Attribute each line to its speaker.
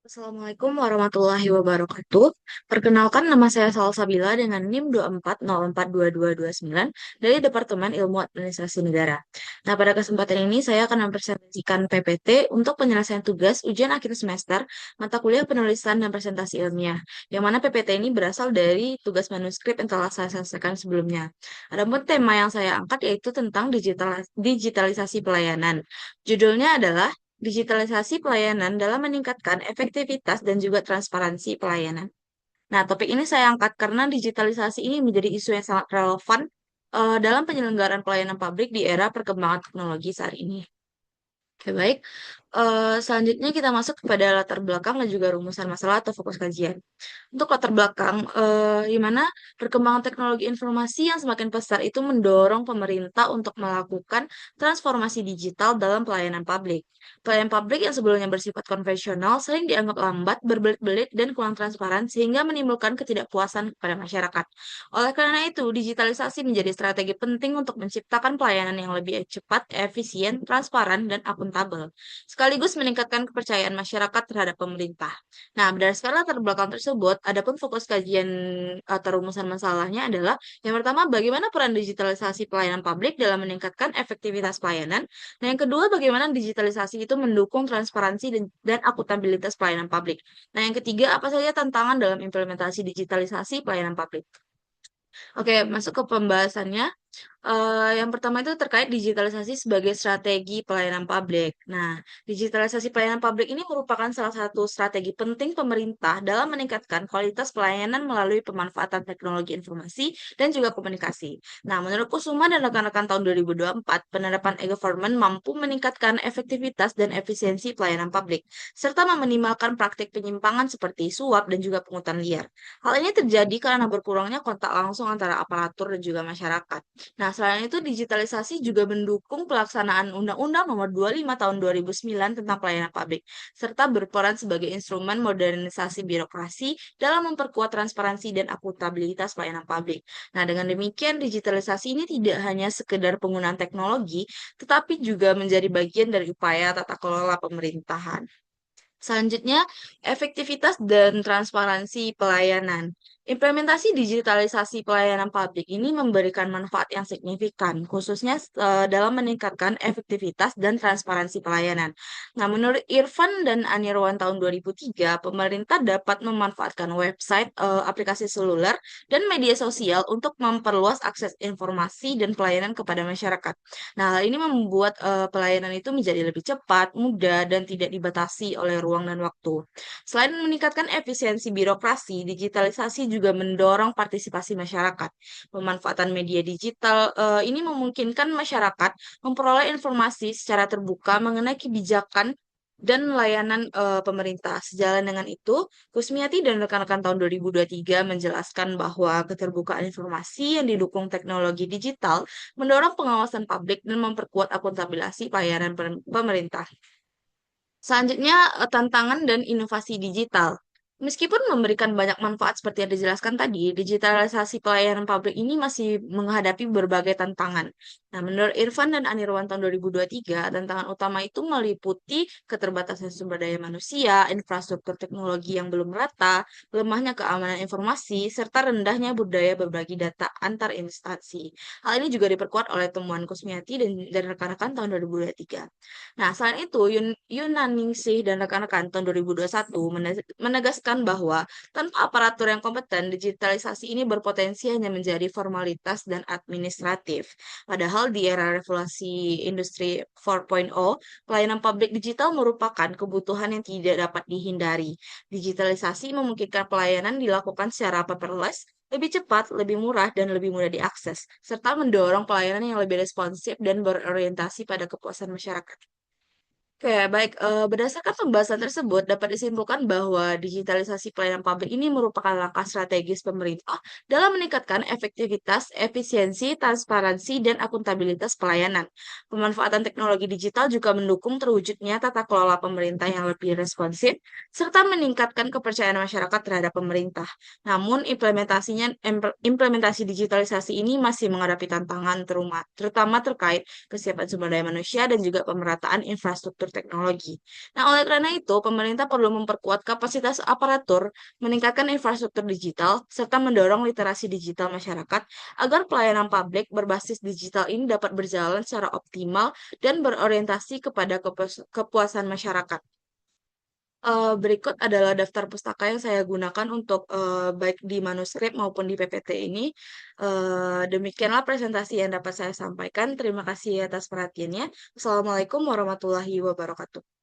Speaker 1: Assalamualaikum warahmatullahi wabarakatuh. Perkenalkan nama saya Salsabila dengan NIM 24042229 dari Departemen Ilmu Administrasi Negara. Nah, pada kesempatan ini saya akan mempresentasikan PPT untuk penyelesaian tugas ujian akhir semester mata kuliah penulisan dan presentasi ilmiah, yang mana PPT ini berasal dari tugas manuskrip yang telah saya selesaikan sebelumnya. Adapun tema yang saya angkat yaitu tentang digitalisasi pelayanan. Judulnya adalah digitalisasi pelayanan dalam meningkatkan efektivitas dan juga transparansi pelayanan. Nah, topik ini saya angkat karena digitalisasi ini menjadi isu yang sangat relevan dalam penyelenggaraan pelayanan publik di era perkembangan teknologi saat ini. Oke, baik. Selanjutnya kita masuk kepada latar belakang dan juga rumusan masalah atau fokus kajian. Untuk latar belakang, di mana perkembangan teknologi informasi yang semakin pesat itu mendorong pemerintah untuk melakukan transformasi digital dalam pelayanan publik. Pelayanan publik yang sebelumnya bersifat konvensional sering dianggap lambat, berbelit-belit, dan kurang transparan sehingga menimbulkan ketidakpuasan kepada masyarakat. Oleh karena itu, digitalisasi menjadi strategi penting untuk menciptakan pelayanan yang lebih cepat, efisien, transparan, dan akuntabel, sekaligus meningkatkan kepercayaan masyarakat terhadap pemerintah. Nah, berdasarkan latar belakang tersebut, adapun fokus kajian atau rumusan masalahnya adalah yang pertama, bagaimana peran digitalisasi pelayanan publik dalam meningkatkan efektivitas pelayanan. Nah, yang kedua, bagaimana digitalisasi itu mendukung transparansi dan akuntabilitas pelayanan publik. Nah, yang ketiga, apa saja tantangan dalam implementasi digitalisasi pelayanan publik. Oke, masuk ke pembahasannya. Yang pertama itu terkait digitalisasi sebagai strategi pelayanan publik. Nah, digitalisasi pelayanan publik ini merupakan salah satu strategi penting pemerintah dalam meningkatkan kualitas pelayanan melalui pemanfaatan teknologi informasi dan juga komunikasi. Nah, menurut Kusuma dan rekan-rekan tahun 2024, penerapan e-government mampu meningkatkan efektivitas dan efisiensi pelayanan publik, serta meminimalkan praktik penyimpangan seperti suap dan juga pungutan liar. Hal ini terjadi karena berkurangnya kontak langsung antara aparatur dan juga masyarakat. Nah, selain itu digitalisasi juga mendukung pelaksanaan Undang-Undang Nomor 25 Tahun 2009 tentang Pelayanan Publik, serta berperan sebagai instrumen modernisasi birokrasi dalam memperkuat transparansi dan akuntabilitas pelayanan publik. Nah, dengan demikian digitalisasi ini tidak hanya sekedar penggunaan teknologi, tetapi juga menjadi bagian dari upaya tata kelola pemerintahan. Selanjutnya, efektivitas dan transparansi pelayanan. Implementasi digitalisasi pelayanan publik ini memberikan manfaat yang signifikan, khususnya dalam meningkatkan efektivitas dan transparansi pelayanan. Nah, menurut Irfan dan Anirwan tahun 2003, pemerintah dapat memanfaatkan website, aplikasi seluler, dan media sosial untuk memperluas akses informasi dan pelayanan kepada masyarakat. Nah, hal ini membuat pelayanan itu menjadi lebih cepat, mudah, dan tidak dibatasi oleh ruang dan waktu. Selain meningkatkan efisiensi birokrasi, digitalisasi juga mendorong partisipasi masyarakat. Pemanfaatan media digital ini memungkinkan masyarakat memperoleh informasi secara terbuka mengenai kebijakan dan layanan pemerintah. Sejalan dengan itu, Kusmiati dan rekan-rekan tahun 2023 menjelaskan bahwa keterbukaan informasi yang didukung teknologi digital mendorong pengawasan publik dan memperkuat akuntabilitas pelayanan pemerintah. Selanjutnya, tantangan dan inovasi digital. Meskipun memberikan banyak manfaat seperti yang dijelaskan tadi, digitalisasi pelayanan publik ini masih menghadapi berbagai tantangan. Nah, menurut Irfan dan Anirwan tahun 2023, tantangan utama itu meliputi keterbatasan sumber daya manusia, infrastruktur teknologi yang belum merata, lemahnya keamanan informasi, serta rendahnya budaya berbagi data antar instansi. Hal ini juga diperkuat oleh temuan Kusmiati dan rekan-rekan tahun 2023. Nah, selain itu, Yunaningsih dan rekan-rekan tahun 2021 menegaskan bahwa tanpa aparatur yang kompeten, digitalisasi ini berpotensi hanya menjadi formalitas dan administratif. Padahal di era revolusi industri 4.0, pelayanan publik digital merupakan kebutuhan yang tidak dapat dihindari. Digitalisasi memungkinkan pelayanan dilakukan secara paperless, lebih cepat, lebih murah, dan lebih mudah diakses, serta mendorong pelayanan yang lebih responsif dan berorientasi pada kepuasan masyarakat. Oke, baik. Berdasarkan pembahasan tersebut, dapat disimpulkan bahwa digitalisasi pelayanan publik ini merupakan langkah strategis pemerintah dalam meningkatkan efektivitas, efisiensi, transparansi, dan akuntabilitas pelayanan. Pemanfaatan teknologi digital juga mendukung terwujudnya tata kelola pemerintah yang lebih responsif, serta meningkatkan kepercayaan masyarakat terhadap pemerintah. Namun, implementasi digitalisasi ini masih menghadapi tantangan terutama terkait kesiapan sumber daya manusia dan juga pemerataan infrastruktur infrastruktur teknologi. Nah, oleh karena itu, pemerintah perlu memperkuat kapasitas aparatur, meningkatkan infrastruktur digital, serta mendorong literasi digital masyarakat agar pelayanan publik berbasis digital ini dapat berjalan secara optimal dan berorientasi kepada kepuasan masyarakat. Berikut adalah daftar pustaka yang saya gunakan untuk, baik di manuskrip maupun di PPT ini. Demikianlah presentasi yang dapat saya sampaikan. Terima kasih atas perhatiannya. Wassalamualaikum warahmatullahi wabarakatuh.